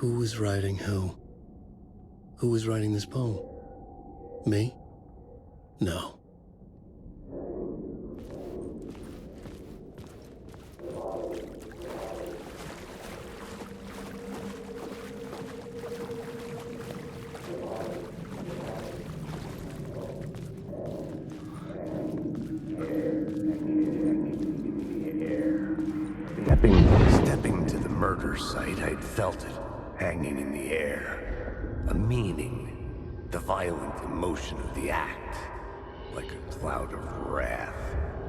Who was writing who? Who was writing this poem? Me? No. Stepping to the murder site, I'd felt it, hanging in the air. A meaning, the violent emotion of the act. Like a cloud of wrath,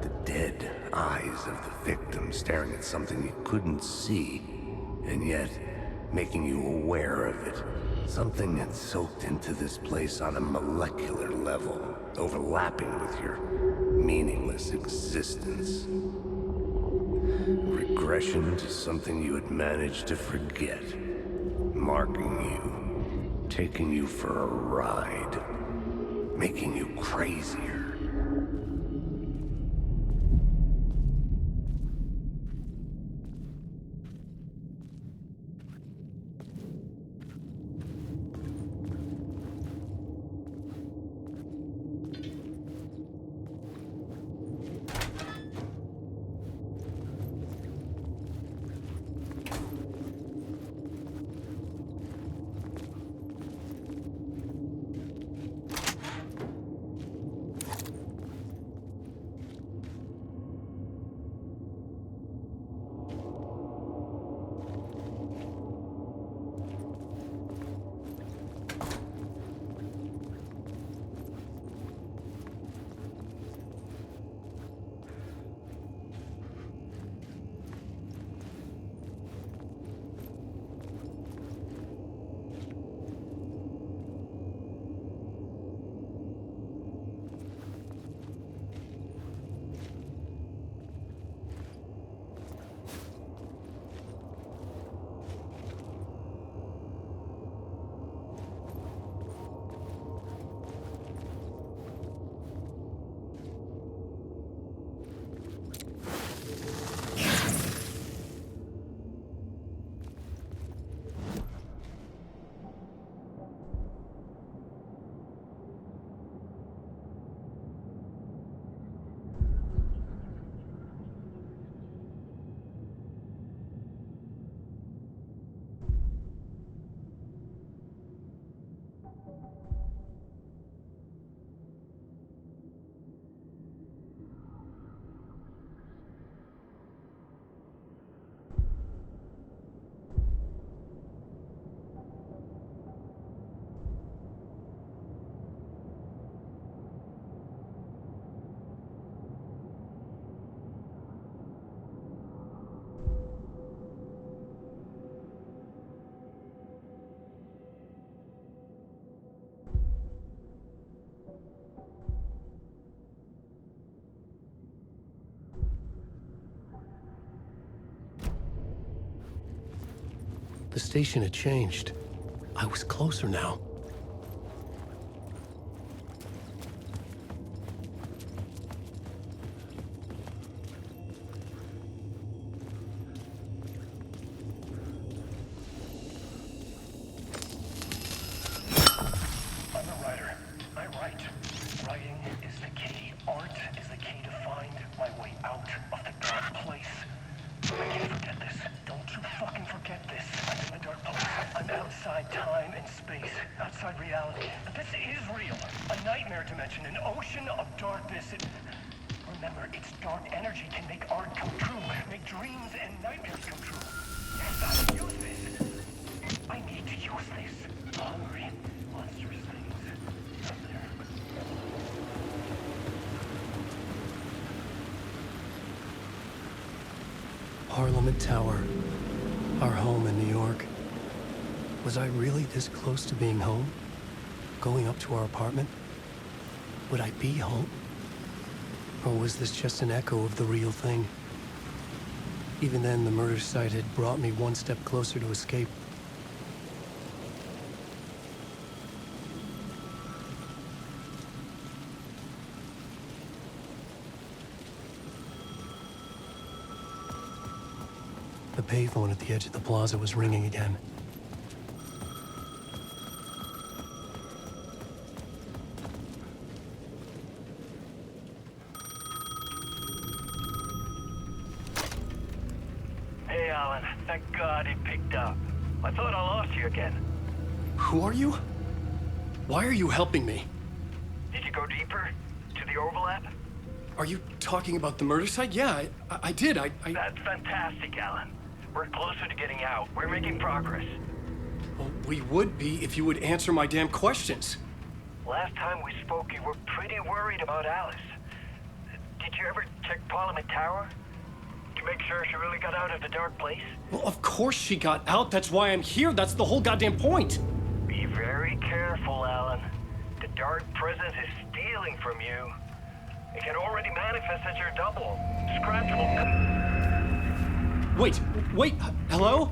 the dead eyes of the victim staring at something you couldn't see, and yet making you aware of it. Something had soaked into this place on a molecular level, overlapping with your meaningless existence. Regression to something you had managed to forget. Marking you. Taking you for a ride. Making you crazier. The station had changed. I was closer now. I'm a writer. I write. Writing is the key. Art is the key to find my way out of the dark place. I can't forget this. Don't you fucking forget this. I'm in the dark place. I'm outside time and space. Outside reality. But this is real. A nightmare dimension. An ocean of darkness. Remember, its dark energy can make art come true. Make dreams and nightmares come true. Yes, I can use this. I need to use this. Hungry, monstrous things. Up there. Parliament Tower. Our home in New York. Was I really this close to being home? Going up to our apartment? Would I be home? Or was this just an echo of the real thing? Even then, the murder site had brought me one step closer to escape. The payphone at the edge of the plaza was ringing again. God, it picked up. I thought I lost you again. Who are you? Why are you helping me? Did you go deeper? To the overlap? Are you talking about the murder site? Yeah, I did. That's fantastic, Alan. We're closer to getting out. We're making progress. Well, we would be if you would answer my damn questions. Last time we spoke, you were pretty worried about Alice. Did you ever check Parliament Tower? To make sure she really got out of the dark place? Well, of course she got out. That's why I'm here. That's the whole goddamn point. Be very careful, Alan. The dark presence is stealing from you. It can already manifest as your double. Scratch will... Wait, hello?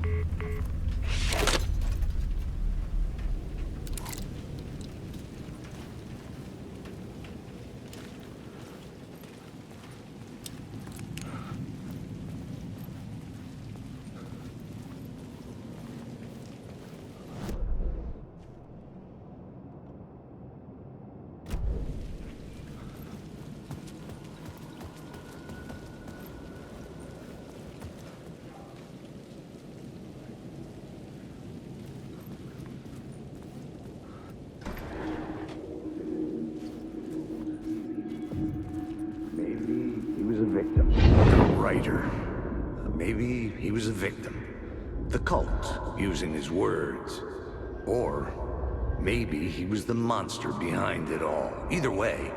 Maybe he was a victim. The cult, using his words. Or maybe he was the monster behind it all. Either way,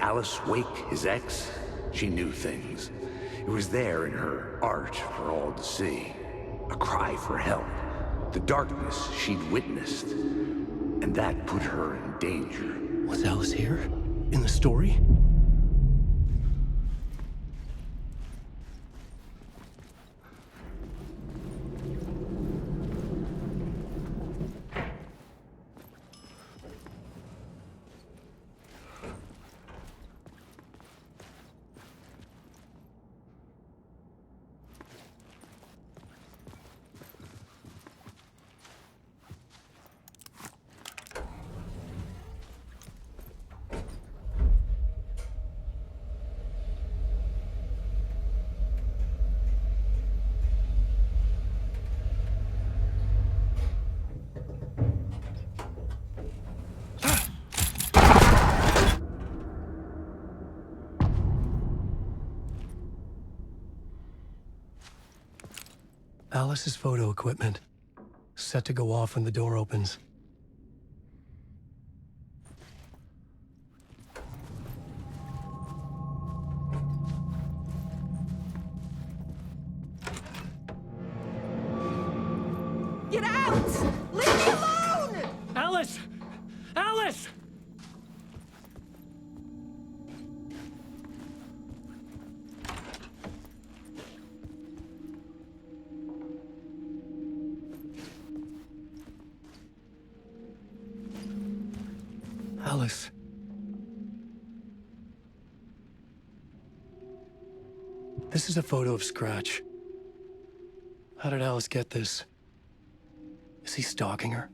Alice Wake, his ex, she knew things. It was there in her art for all to see. A cry for help. The darkness she'd witnessed. And that put her in danger. Was Alice here? In the story? Alice's photo equipment. Set to go off when the door opens. Get out! Leave me alone! Alice! Alice! Alice. This is a photo of Scratch. How did Alice get this? Is he stalking her?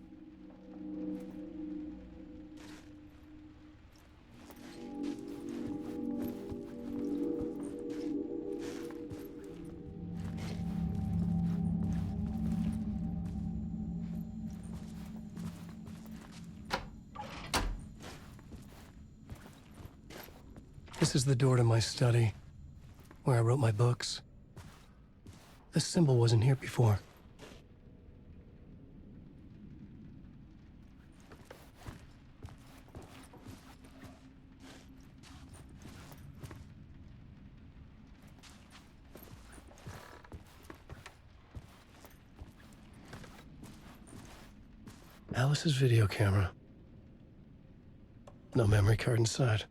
This is the door to my study, where I wrote my books. This symbol wasn't here before. Alice's video camera. No memory card inside.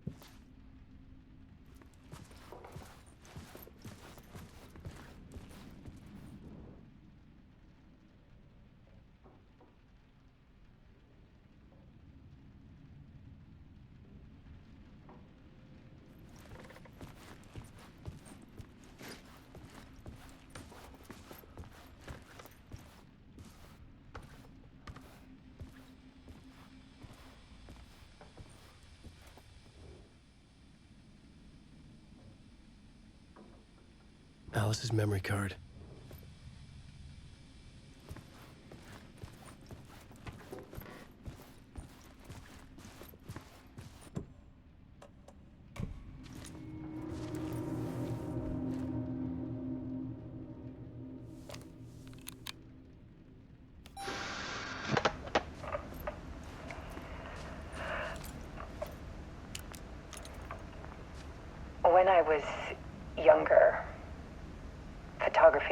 Alice's memory card.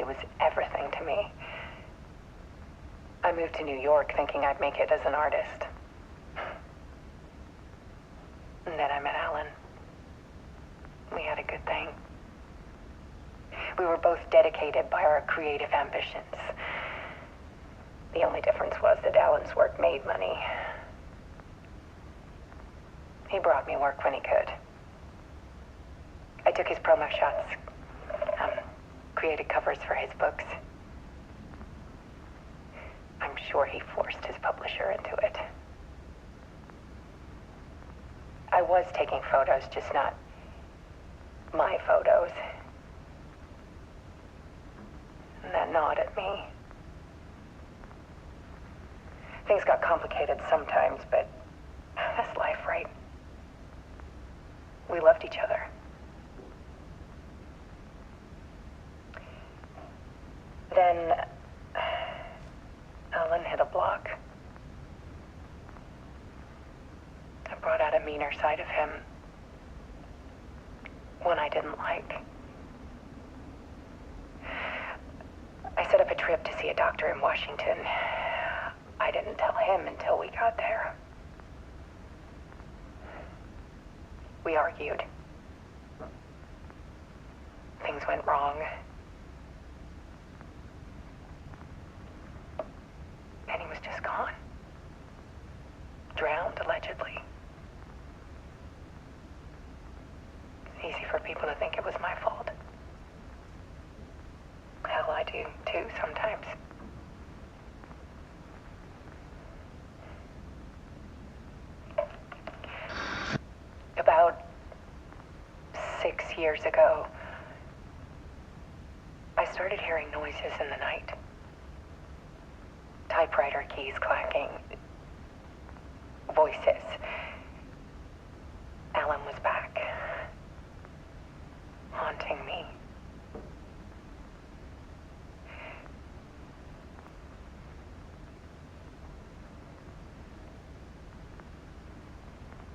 Photography was everything to me. I moved to New York thinking I'd make it as an artist. And then I met Alan. We had a good thing. We were both dedicated by our creative ambitions. The only difference was that Alan's work made money. He brought me work when he could. I took his promo shots, created covers for his books. I'm sure he forced his publisher into it. I was taking photos, just not my photos. And that gnawed at me. Things got complicated sometimes, but that's life, right? We loved each other. Then Alan hit a block. I brought out a meaner side of him. One I didn't like. I set up a trip to see a doctor in Washington. I didn't tell him until we got there. We argued. Things went wrong. And he was just gone. Drowned, allegedly. It's easy for people to think it was my fault. Hell, I do too sometimes. About 6 years ago, I started hearing noises in the night. Typewriter keys clacking. Voices. Alan was back. Haunting me.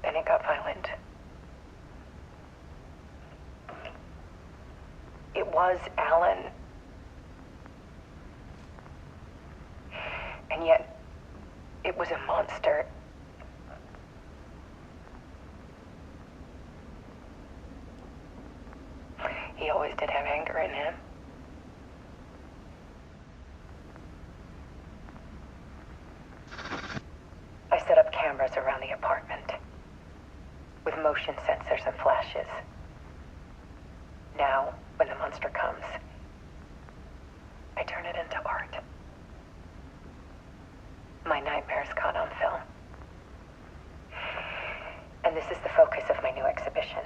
Then it got violent. It was Alan. And yet, it was a monster. He always did have anger in him. I set up cameras around the apartment with motion sensors and flashes. Now, when the monster comes, I turn it into art. My nightmares caught on film. And this is the focus of my new exhibition.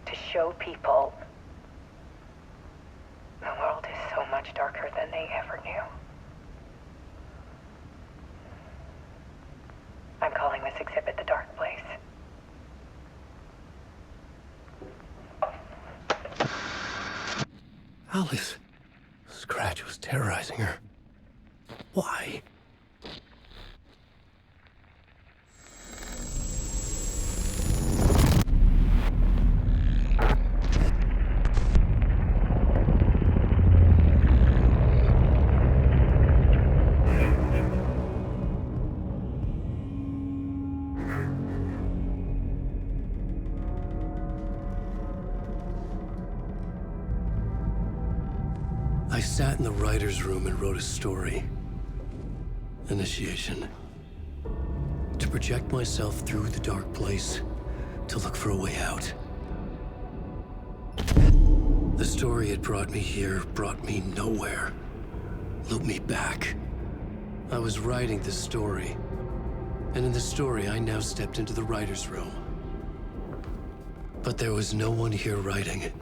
To show people the world is so much darker than they ever knew. I'm calling this exhibit The Dark Place. Alice. Scratch was terrorizing her. Why? I sat in the writer's room and wrote a story. Initiation. To project myself through the dark place, to look for a way out. The story had brought me here, brought me nowhere. Looped me back. I was writing this story. And in the story, I now stepped into the writer's room. But there was no one here writing it.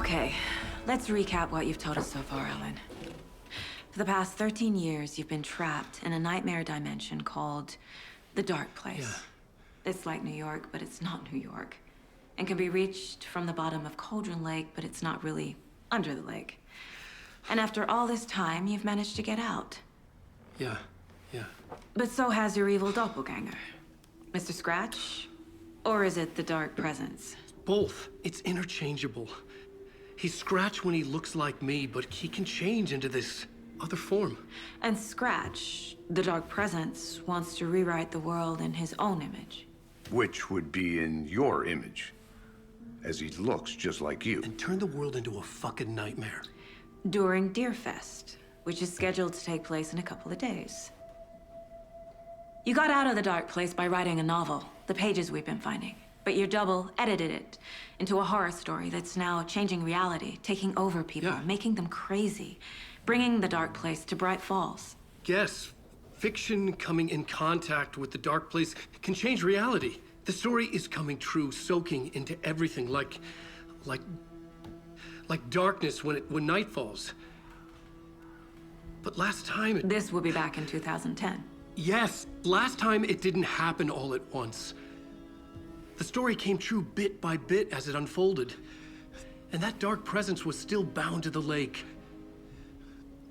Okay, let's recap what you've told us so far, Alan. For the past 13 years, you've been trapped in a nightmare dimension called the Dark Place. Yeah. It's like New York, but it's not New York. And can be reached from the bottom of Cauldron Lake, but it's not really under the lake. And after all this time, you've managed to get out. Yeah. But so has your evil doppelganger. Mr. Scratch? Or is it the Dark Presence? Both. It's interchangeable. He's Scratch when he looks like me, but he can change into this other form. And Scratch, the Dark Presence, wants to rewrite the world in his own image. Which would be in your image, as he looks just like you. And turn the world into a fucking nightmare. During Deerfest, which is scheduled to take place in a couple of days. You got out of the Dark Place by writing a novel, the pages we've been finding. But your double edited it into a horror story that's now changing reality, taking over people, Yeah. making them crazy, bringing the Dark Place to Bright Falls. Yes, fiction coming in contact with the Dark Place can change reality. The story is coming true, soaking into everything like darkness when night falls. But last time This will be back in 2010. Yes, last time it didn't happen all at once. The story came true bit by bit as it unfolded. And that dark presence was still bound to the lake.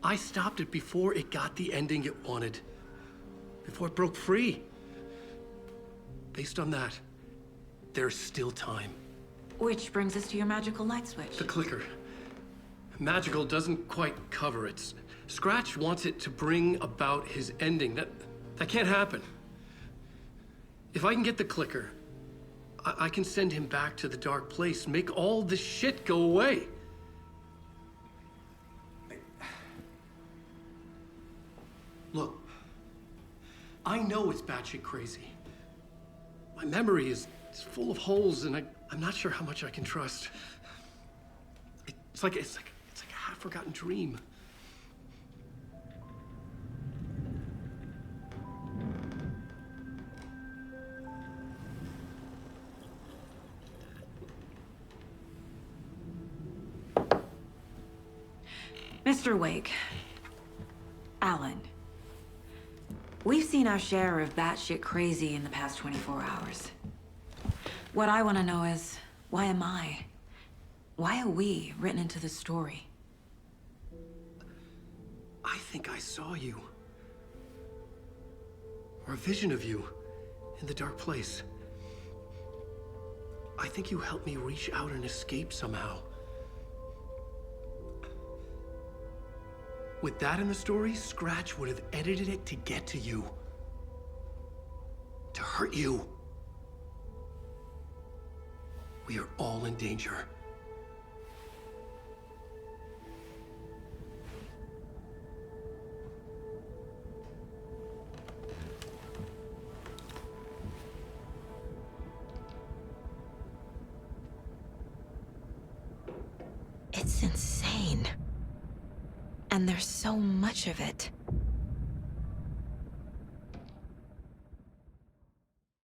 I stopped it before it got the ending it wanted. Before it broke free. Based on that, there's still time. Which brings us to your magical light switch. The clicker. Magical doesn't quite cover it. Scratch wants it to bring about his ending. That can't happen. If I can get the clicker, I can send him back to the Dark Place, make all this shit go away. Look, I know it's batshit crazy. My memory is full of holes, and I'm not sure how much I can trust. It's like a half-forgotten dream. Mr. Wake. Alan. We've seen our share of batshit crazy in the past 24 hours. What I want to know is, why am I? Why are we written into the story? I think I saw you. Or a vision of you in the Dark Place. I think you helped me reach out and escape somehow. With that in the story, Scratch would have edited it to get to you. To hurt you. We are all in danger. It's insane. And there's so much of it.